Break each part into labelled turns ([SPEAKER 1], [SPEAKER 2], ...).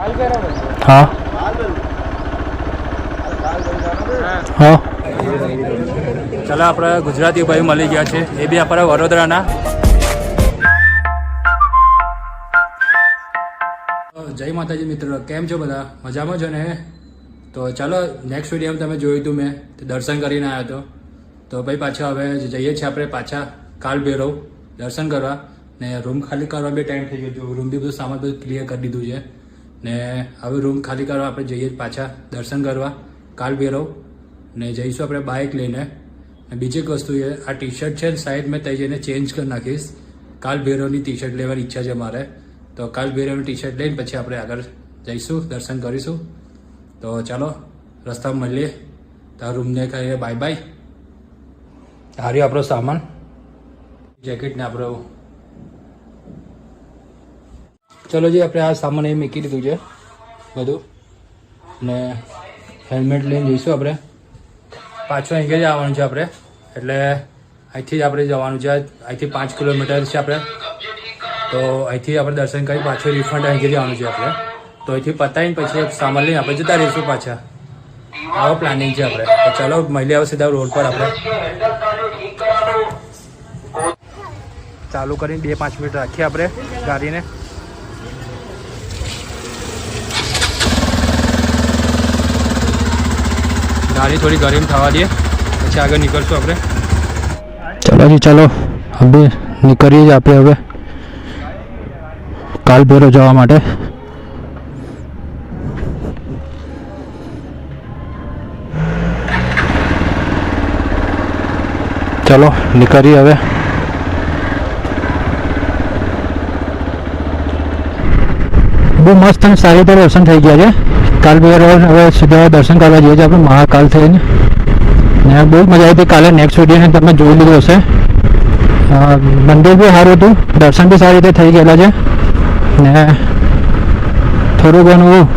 [SPEAKER 1] हाँ हाँ चलो अपना गुजराती भाई मળી ગયા છે એ બી આપણા વડોદરાના જય માતાજી મિત્રો કેમ છો બધા મજામાં છો ને તો ચાલો નેક્સ્ટ વિડીયોમાં તમે જોયું હતું મેં દર્શન કરીને આવ્યો તો ભાઈ પાછા હવે જઈએ છીએ આપણે પાછા કાલ ભૈરવ દર્શન કરવા ને રૂમ ખાલી કરવા બી ટાઈમ થઈ ગયો રૂમ બી બધું સામાન બધું ક્લિયર કરી દીધું છે ને હવે રૂમ ખાલી કરવા આપણે જઈએ પાછા દર્શન કરવા કાલ ભૈરવ ને જઈશું આપણે બાઇક લઈને બીજી એક વસ્તુ છે આ ટી શર્ટ છે સાઈડ મેં ત્યાં જઈને ચેન્જ કરી નાખીશ કાલ ભૈરવની ટી શર્ટ લેવાની ઈચ્છા છે મારે તો કાલ ભૈરવની ટી શર્ટ લઈને પછી આપણે આગળ જઈશું દર્શન કરીશું તો ચાલો રસ્તામાં મળીએ તારા રૂમને કહીએ બાય બાય હાર્યો આપણો સામાન જેકેટ ને આપણો ચલો જી આપણે આ સામાન એ મૂકી દીધું છે બધું ને હેલ્મેટ લઈને જઈશું આપણે પાછું અહીં જ આવવાનું છે આપણે એટલે અહીંથી જ આપણે જવાનું છે અહીંથી 5 કિલોમીટર છે આપણે તો અહીંથી આપણે દર્શન કરી પાછું રિફંડ અહીંથી જવાનું છે આપણે તો અહીંથી પતાવીને પછી સામાન લઈને આપણે જતા રહીશું પાછા આવો પ્લાનિંગ છે આપણે તો ચાલો મળીએ આવે સીધા રોડ પર આપણે ચાલુ કરીને 2-5 મિનિટ રાખીએ આપણે ગાડીને गाड़ी थोड़ी गर्म थवा दिए પછી આગળ નીકળશું આપણે ચલો જી ચલો હવે નીકળીએ જ આપણે હવે કાલ ભૈરવ જવા માટે ચલો નીકળીએ હવે બહુ મસ્ત અને સારી રીતે દર્શન થઈ ગયા છે કાલ ભૈરવ હવે સીધા દર્શન કરવા જઈએ છીએ આપણે મહાકાલ થઈને ને બહુ મજા આવી હતી કાલે નેક્સ્ટ વિડીયોને તમે જોઈ લીધું હશે મંદિર બી સારું હતું દર્શન બી સારી રીતે થઈ ગયેલા છે ને થોડું ઘણું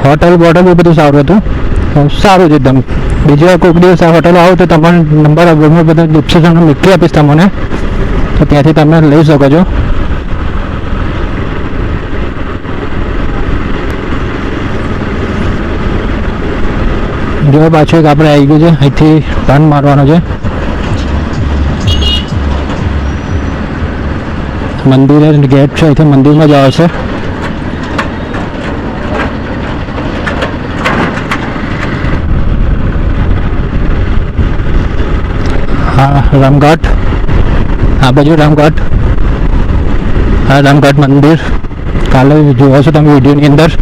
[SPEAKER 1] હોટલ બોટલ બી બધું સારું હતું સારું છે એકદમ બીજી વાર કોઈક દિવસ આ હોટલ આવો તો તમારો નંબર બધા ડિસ્ક્રિપ્શનમાં મૂકી આપીશ તમને તો ત્યાંથી તમે લઈ શકો છો જો પાછું એક આપણે આવી ગયું છે અહીંથી ટર્ન મારવાનો છે મંદિર ગેટ છે અહીંથી મંદિરમાં જ આવે છે હા રામઘાટ આ બાજુ રામઘાટ હા રામઘાટ મંદિર કાલે જોવો છો તમે વિડીયોની અંદર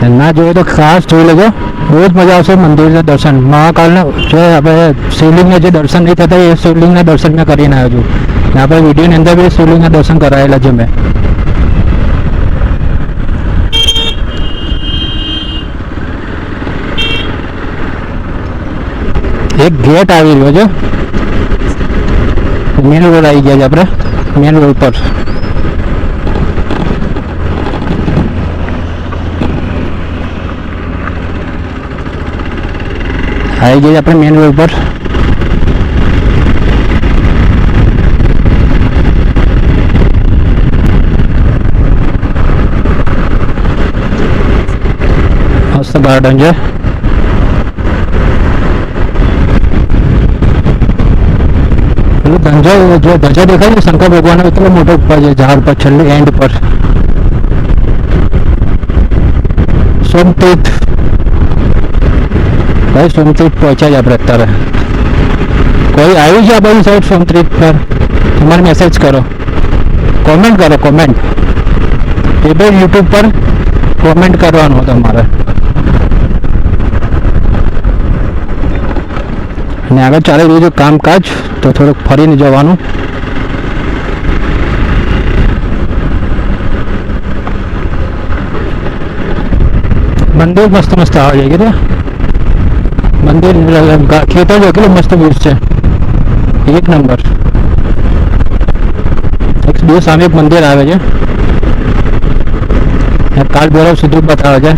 [SPEAKER 1] ના જોઈએ તો ખાસ જોઈ લેજો બહુ જ મજા આવશે મંદિરના દર્શન મહાકાલના જે આપણે શિવલિંગના જે દર્શન નહીં થતા એ શિવલિંગના દર્શન મેં કરીને આવ્યો છું આપણે વિડીયોની અંદર બી શિવલિંગના દર્શન કરાયેલા છે મેં એક ગેટ આવી રહ્યો છે મેન રોડ આવી ગયા છે આપણે મેન રોડ પર આવી ગઈ આપણે મેન રોડ પર મસ્ત ગાર્ડન છે પેલું ધંધો જો ધજા દેખાય છે શંકર ભગવાન એટલો મોટો ઉપર છે ઝાડ પર છેલ્લે એન્ડ પર સોમતીર્થ ભાઈ સોમતીર્થ પહોંચ્યા જ આપણે અત્યારે કોઈ આવ્યું છે આ બાજુ સાઈડ સોમતીર્થ પર તમારે મેસેજ કરો કોમેન્ટ કરો કોમેન્ટ એ ભાઈ યુટ્યુબ પર કોમેન્ટ કરવાનું તમારે અને આગળ ચાલી રહ્યું છે કામકાજ તો થોડુંક ફરીને જવાનું મંદિર મસ્ત મસ્ત આવે છે કે મંદિર ખેતર જો કેટલું મસ્ત વ્યૂ છે એક નંબર એક બે સામે એક મંદિર આવે છે કાલ ભૈરવ સીધું બતાવે છે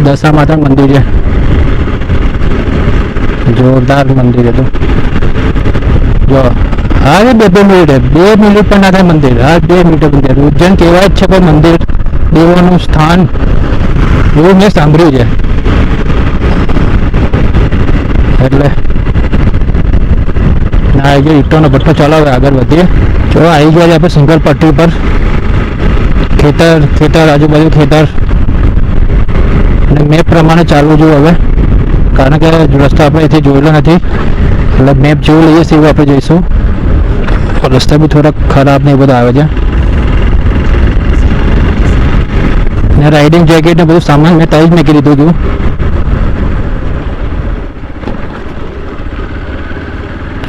[SPEAKER 1] દશા માતા મંદિર છે, જોરદાર મંદિર છે. તો જો હા 2 મિનિટ 2 મિનિટ પણ ના થાય મંદિર. હા 2 મિનિટ મંદિર. ઉજ્જૈન કહેવાય જ છે પણ મંદિર દેવોનું સ્થાન એવું મેં સાંભળ્યું છે. એટલે ના આવી ગયો ઈંટોનો ભઠ્ઠો. ચાલો હવે આગળ વધીએ. જો આવી ગયા છે આપણે સિંગલ પટ્ટી પર. ખેતર આજુબાજુ ખેતર અને મેપ પ્રમાણે ચાલવું જોઈએ હવે, કારણ કે રસ્તો આપણે અહીંથી જોયેલો નથી એટલે મેપ જેવું લઈએ છીએ એવું આપણે જઈશું. રસ્તા બી થોડાક ખરાબ ને એ બધા આવે છે ને રાઇડિંગ જેકેટ ને બધું સામાન મેં ત્યાં જ મૂકી દીધું હતું.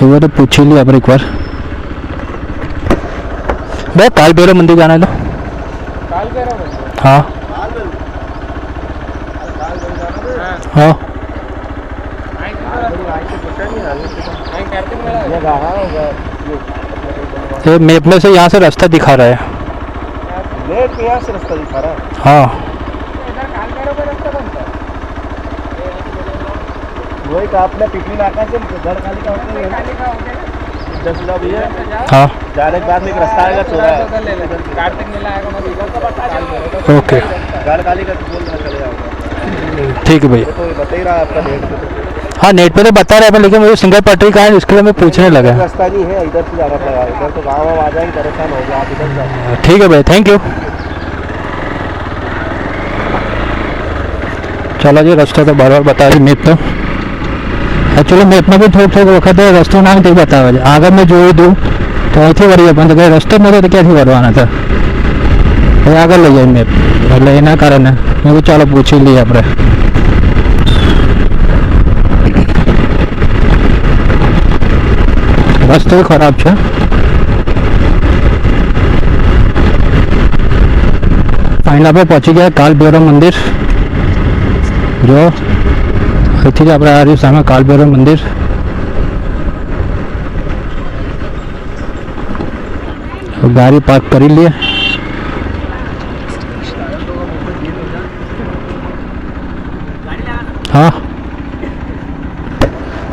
[SPEAKER 1] એવું તો પૂછી લઈએ આપણે એકવાર. બે કાલ ભૈરવ મંदिर जाना है तो हाँ हाँ ये मैप में से यहाँ से रास्ता दिखा रहा है.
[SPEAKER 2] मैप में यहाँ से रास्ता दिखा रहा है.
[SPEAKER 1] हाँ
[SPEAKER 2] वही का आपने पिछली नाका से घर खाली का होता है 10 किलो भैया.
[SPEAKER 1] हाँ
[SPEAKER 2] जाने के बाद में एक रास्ता आएगा चौड़ा है.
[SPEAKER 1] ओके
[SPEAKER 2] घर खाली का बोल रहा चले जाओगे.
[SPEAKER 1] ठीक है भैया.
[SPEAKER 2] तो बता ही रहा आपका नेट पे.
[SPEAKER 1] हाँ नेट पे तो बता रहे हैं लेकिन मुझे सिंगल पटरी का है इसके लिए मैं पूछने लगा.
[SPEAKER 2] रास्ता नहीं है, इधर से जाना पड़ेगा. इधर तो गाँव आ जाएंगे परेशान हो गया. आप इधर जाओ.
[SPEAKER 1] ठीक है भैया थैंक यू. चलो जी रस्ता तो बराबर बता रही મેપ તો. એકચ્યુઅલી મેપમાં બી થોડુંક વખતે રસ્તો ના તે બતાવે છે. આગળ મેં જોઈ દઉં તો અહીંથી વળીએ પણ કંઈ રસ્તો જ નહોતો તો ક્યાંથી વળવાના હતા. હવે આગળ લઈ જાય મેપ એટલે એના કારણે મેં કહ્યું ચાલો પૂછી લઈએ આપણે. રસ્તો ખરાબ છે. ફાઇનલ આપણે પહોંચી ગયા કાલ ભૈરવ મંદિર. જો અહીંથી જ આપણે આ રહ્યું સામે કાલ ભૈરવ મંદિર. ગાડી પાર્ક કરી લઈએ. हाँ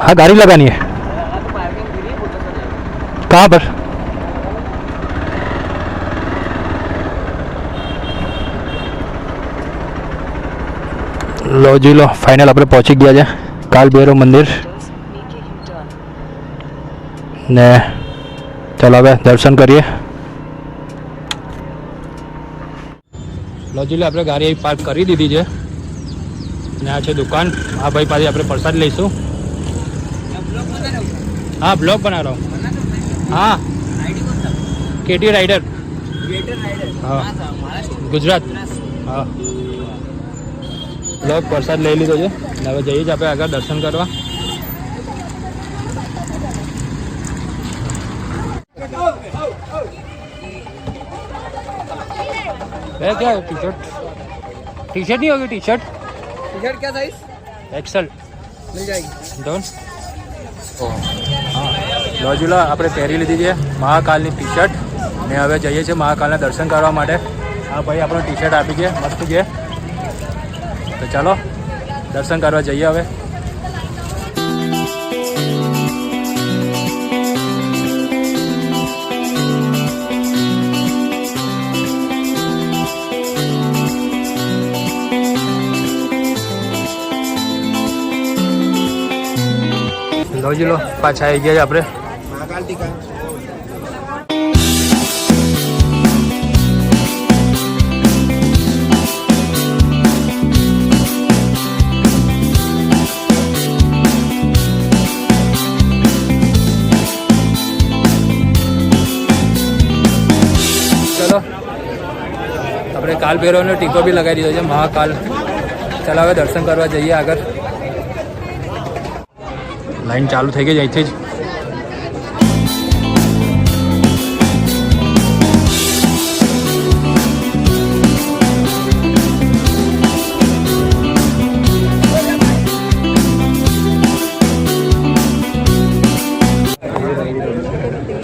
[SPEAKER 1] हाँ गाड़ी लगानी है. कहाँ पर? लो जी लो फाइनल આપણે પહોંચી ગયા છે કાલ ભૈરવ મંદિર ને ચાલો હવે દર્શન કરીએ. લો જી લો આપણે ગાડી પાર્ક કરી દીધી છે ને આ છે દુકાન. આ ભાઈ પાસે આપણે પ્રસાદ લઈશું. हाँ ब्लॉग बना रहा हूँ. हाँ केटी राइडर. हाँ गुजरात. हाँ બ્લોગ પ્રસાદ લઈ લીધો છે ને હવે જઈએ જ આપણે આગળ દર્શન કરવા. क्या टी शर्ट नहीं होगी? टी शर्ट
[SPEAKER 2] क्या साइज?
[SPEAKER 1] एक्सल
[SPEAKER 2] मिल जाएगी.
[SPEAKER 1] डन. હા લોજુલા આપણે પહેરી લીધી છે મહાકાલની ટી શર્ટ ને હવે જઈએ છીએ મહાકાલના દર્શન કરવા માટે. હા ભાઈ આપણો ટી શર્ટ આપી છે મસ્ત છે. તો ચાલો દર્શન કરવા જઈએ હવે. લો જી લો પાછા આવી ગયા આપણે.
[SPEAKER 2] महाकाल टीका.
[SPEAKER 1] ચલો આપણે કાલ ભૈરવનો ટીકો બી લગાવી દીધો છે મહાકાલ. ચાલો હવે દર્શન કરવા જઈએ આગળ. લાઈન ચાલુ થઈ ગઈ અહીંથી જ.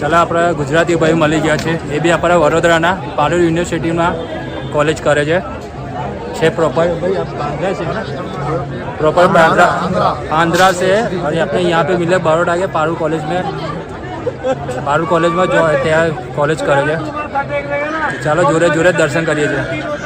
[SPEAKER 1] ચાલો આપણે ગુજરાતી ભાઈ મળી ગયા છે. એ બી આપણા વડોદરાના પારુલ યુનિવર્સિટીમાં કોલેજ કરે છે. छः प्रॉपर भाई आप बांद्रा से प्रॉपर आंध्रा से है और अपने यहाँ पे मिले बड़ोड़ा के पारुल कॉलेज में जो त्या कॉलेज करे છે ચાલો જોડે જોડે દર્શન કરીએ છીએ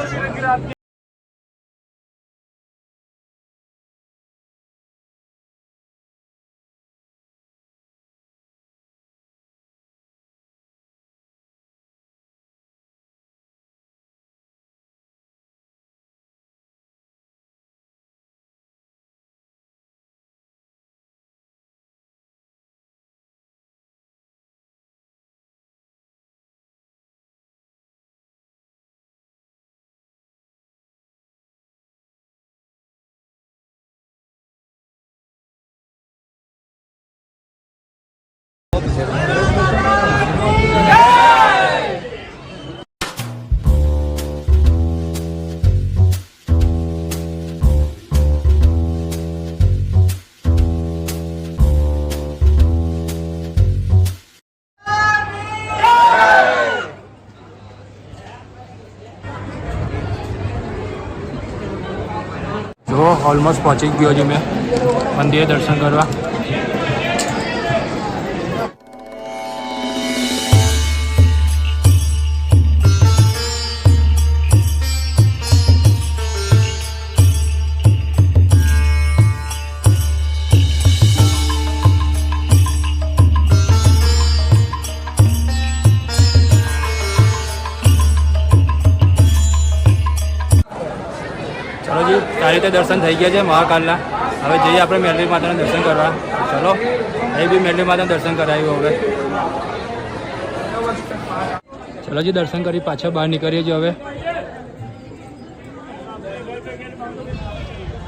[SPEAKER 1] જો ઓલમોસ્ટ પહોંચી ગયો છું મેં મંદિરે દર્શન કરવા चलो जी सारी રીતે દર્શન થઈ ગયા છે મહાકાલના હવે જઈએ આપણે મેલડી માતાના દર્શન કરવા ચલો અહીં બી મેલડી માતાના દર્શન કરાવ્યું હવે ચલો જી દર્શન કરી પાછા બહાર નીકળીએ છીએ હવે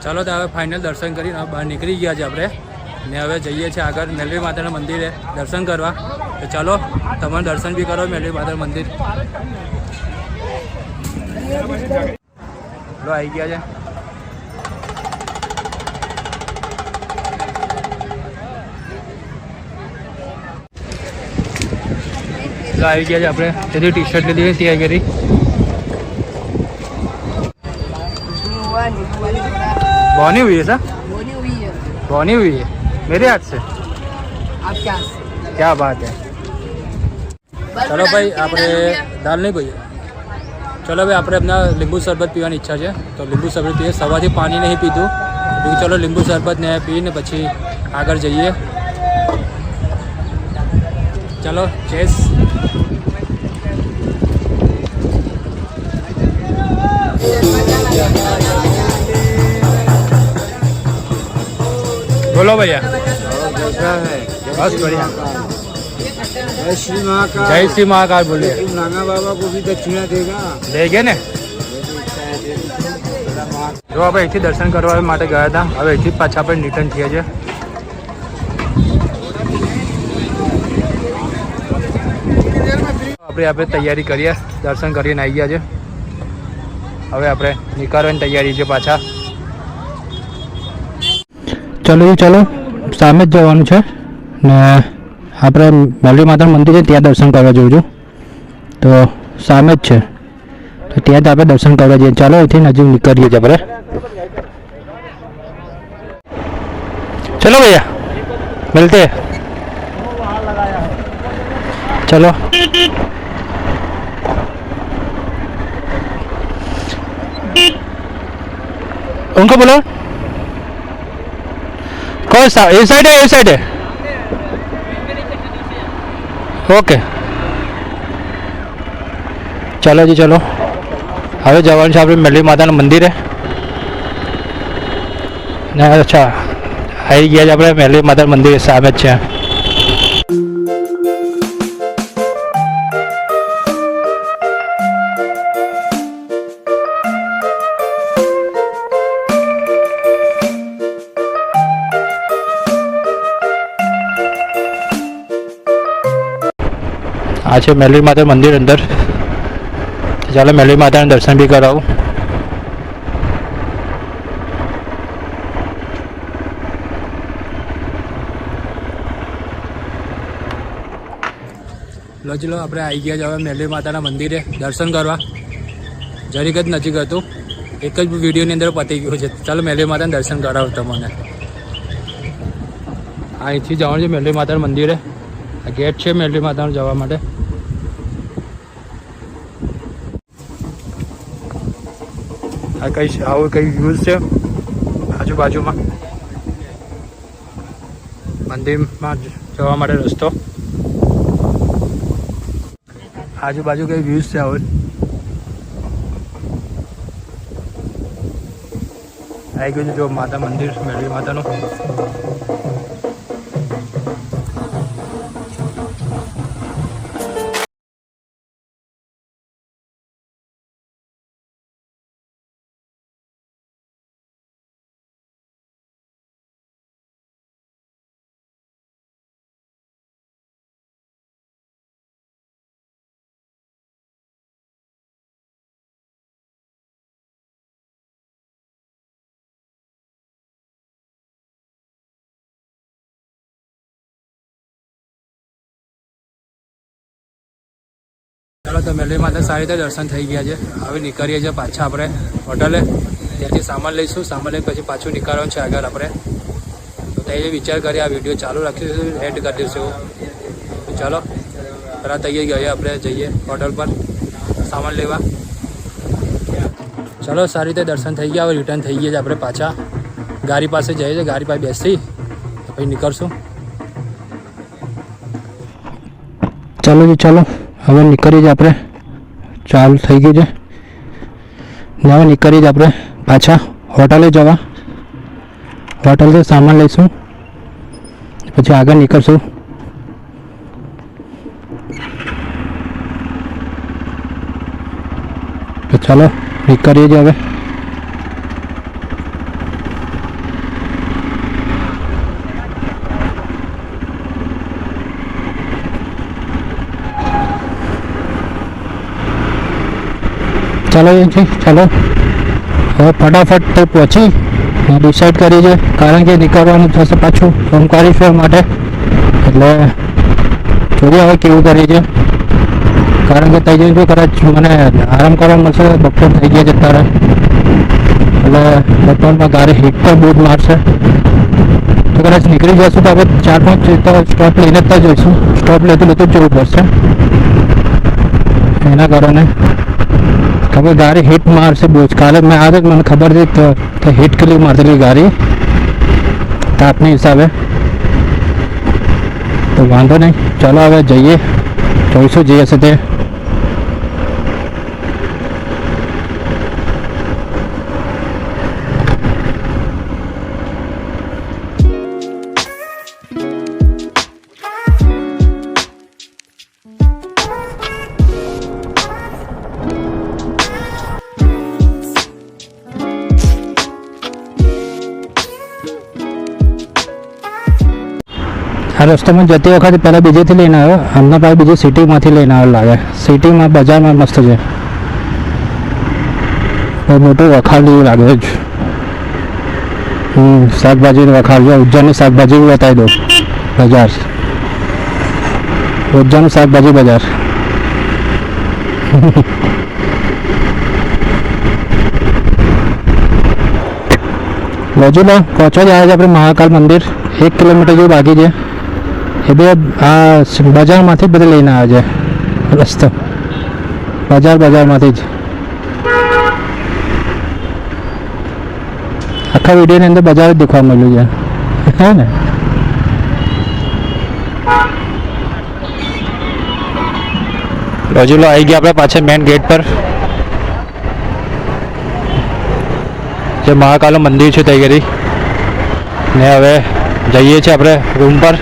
[SPEAKER 1] ચાલો તો હવે ફાઇનલ દર્શન કરીને બહાર નીકળી ગયા છે આપણે ને હવે જઈએ છીએ આગળ મેલડી માતાના મંદિરે દર્શન કરવા તો ચાલો તમારે દર્શન બી કરો મેલડી માતાના મંદિર લો આવી ગયા છે લો આવી ગયા છે આપણે તેથી ટી શર્ટ લીધી ત્યાં કરી बनी हुई है सर बनी हुई है मेरे हाथ से
[SPEAKER 3] आप क्या
[SPEAKER 1] क्या बात है चलो भाई આપણે દાલ નહીં ભાઈ चलो भाई આપણે अपना લીંબુ શરબત પીવાની ઈચ્છા છે તો લીંબુ શરબત પીએ સવારથી પાણી નહીં પીધું તો ચલો લીંબુ શરબત ને પીને પછી આગળ જઈએ ચલો ચેસ बोलो भैया बस बढ़िया
[SPEAKER 2] जय श्री महाकाल
[SPEAKER 1] जय श्री महाकाल बोलिए
[SPEAKER 2] नागा बाबा को भी दक्षिणा देगा
[SPEAKER 1] देगे ने જો આપણે અહીંથી દર્શન કરવા માટે ગયા હતા હવે અહીંથી પાછા આપણે રિટર્ન થઈએ છીએ આપણે તૈયારી કરીએ દર્શન કરીને આવી ગયા છે હવે આપણે નીકળવાની તૈયારી છે પાછા ચલો ચલો સામે જ જવાનું છે ને આપણે મેલડી માતાનું મંદિર છે ત્યાં દર્શન કરવા જવું છું તો સામે જ છે તો ત્યાં જ આપણે દર્શન કરવા જઈએ ચાલો અહીંથી નજીક નીકળીએ છીએ આપણે चलो भैया मिलते हैं चलो उनको बोलो कौन सा ये साइड है ये साइड है ओके चलो जी चलो હવે જવાનું છે આપણે મેલડી માતાનું મંદિર ને અચ્છા આવી ગયા છે આપણે મેલડી માતાનું મંદિર સામે જ છે આ છે મેલડી માતા મંદિર અંદર ચાલો મેલડી માતાના દર્શન બી કરાવું લો ચલો આપણે આવી ગયા છે હવે મેલડી માતાના મંદિરે દર્શન કરવા જરીક જ નજીક હતું એક જ વિડીયોની અંદર પતી ગયું છે. ચાલો મેલડી માતાના દર્શન કરાવો તમને. અહીંથી જવાનું છે મેલડી માતાના મંદિરે. આ ગેટ છે મેલડી માતાનું જવા માટે. આ કઈ આવું કઈ વ્યૂઝ છે આજુબાજુમાં. મંદિરમાં જવા માટે રસ્તો. આજુબાજુ કઈ વ્યૂઝ છે આવું. આવી ગયું છે જો માતા મંદિર મેલડી માતાનું. ચાલો તો મેલડી માતા સારી રીતે દર્શન થઈ ગયા છે. હવે નીકળીએ છીએ પાછા આપણે હોટલે. ત્યાંથી સામાન લઈશું. સામાન લઈને પછી પાછું નીકળવાનું છે આગળ આપણે. તો ત્યાં વિચાર કરીએ આ વિડીયો ચાલુ રાખીશું, એડ કરી દઈશું. તો ચાલો તરત તૈયાર ગયા આપણે જઈએ હોટલ પર સામાન લેવા. ચાલો સારી રીતે દર્શન થઈ ગયા. હવે રિટર્ન થઈ ગયા છે આપણે પાછા ગાડી પાસે જઈએ છીએ. ગાડી પાસે બેસી પછી નીકળશું. ચાલો જી ચાલો હવે નીકળી જ આપણે. ચાલુ થઈ ગયું છે ને હવે નીકળી જ આપણે પાછા હોટલે જવા. હોટલથી સામાન લઈશું પછી આગળ નીકળશું. તો ચાલો નીકળીએ જ હવે. ચાલો ચાલો હવે ફટાફટ તે પહોંચી ડિસાઈડ કરી છે કારણ કે નીકળવાનું થશે પાછું ઓમકારેશ્વર માટે. એટલે જોઈએ હવે કેવું કરી છે કારણ કે ત્યાં જઈને જો કદાચ મને આરામ કરવા મળશે. બપોર થઈ ગયા છે ત્યારે એટલે બપોરમાં ગાડી હીટ પર બહુ જ મારશે. તો કદાચ નીકળી જશું તો આપણે 4-5 સ્ટોપ લઈને જ જઈશું. સ્ટોપ લેતું જ જવું પડશે એના કારણે. હવે ગાડી હીટ મારશે બહુ જ. કાલે મેં આજે મને ખબર હતી તો હીટ કેટલી મારતી ગાડી તાપની હિસાબે. તો વાંધો નહીં ચાલો હવે જઈએ જોઈશું જે હશે તે. આ રસ્તામાં જતી વખતે પહેલાં બીજેથી લઈને આવ્યો. હમણાં પાછી બીજી સિટીમાંથી લઈને આવ્યો લાગે. સિટીમાં બજારમાં મસ્ત છે. બહુ મોટું વખાણ જેવું લાગે જ. શાકભાજીનું વખાણ છે. ઉજ્જૈનની શાકભાજી બતાવી દો. બજાર ઉજ્જૈનનું શાકભાજી બજાર. બાજુમાં પહોંચવા જ આવ્યા છે આપણે મહાકાલ મંદિર. 1 કિલોમીટર જેવું બાકી છે. એ બે આ બજારમાંથી બધે લઈને આવે છે રસ્તો. બજારમાંથી જ આખા વિડીયોની અંદર બજાર જ દેખવા મળ્યું છે હે ને. રજૂલો આવી ગયા આપણે પાછળ મેઇન ગેટ પર. જે મહાકાલનું મંદિર છે તૈયારી ને હવે જઈએ છીએ આપણે રૂમ પર.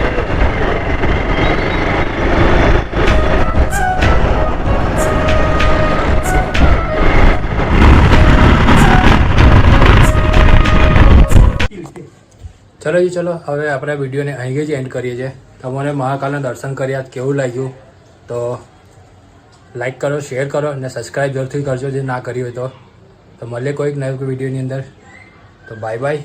[SPEAKER 1] ચલો જી ચલો હવે આપણે વિડીયોને અહીં જ એન્ડ કરીએ છીએ. તમને મહાકાલના દર્શન કર્યા કેવું લાગ્યું તો લાઈક કરો, શેર કરો અને સબસ્ક્રાઈબ જરૂરથી કરજો જે ના કર્યું હોય તો. મળીએ કોઈક નવા વિડીયોની અંદર. તો બાય બાય.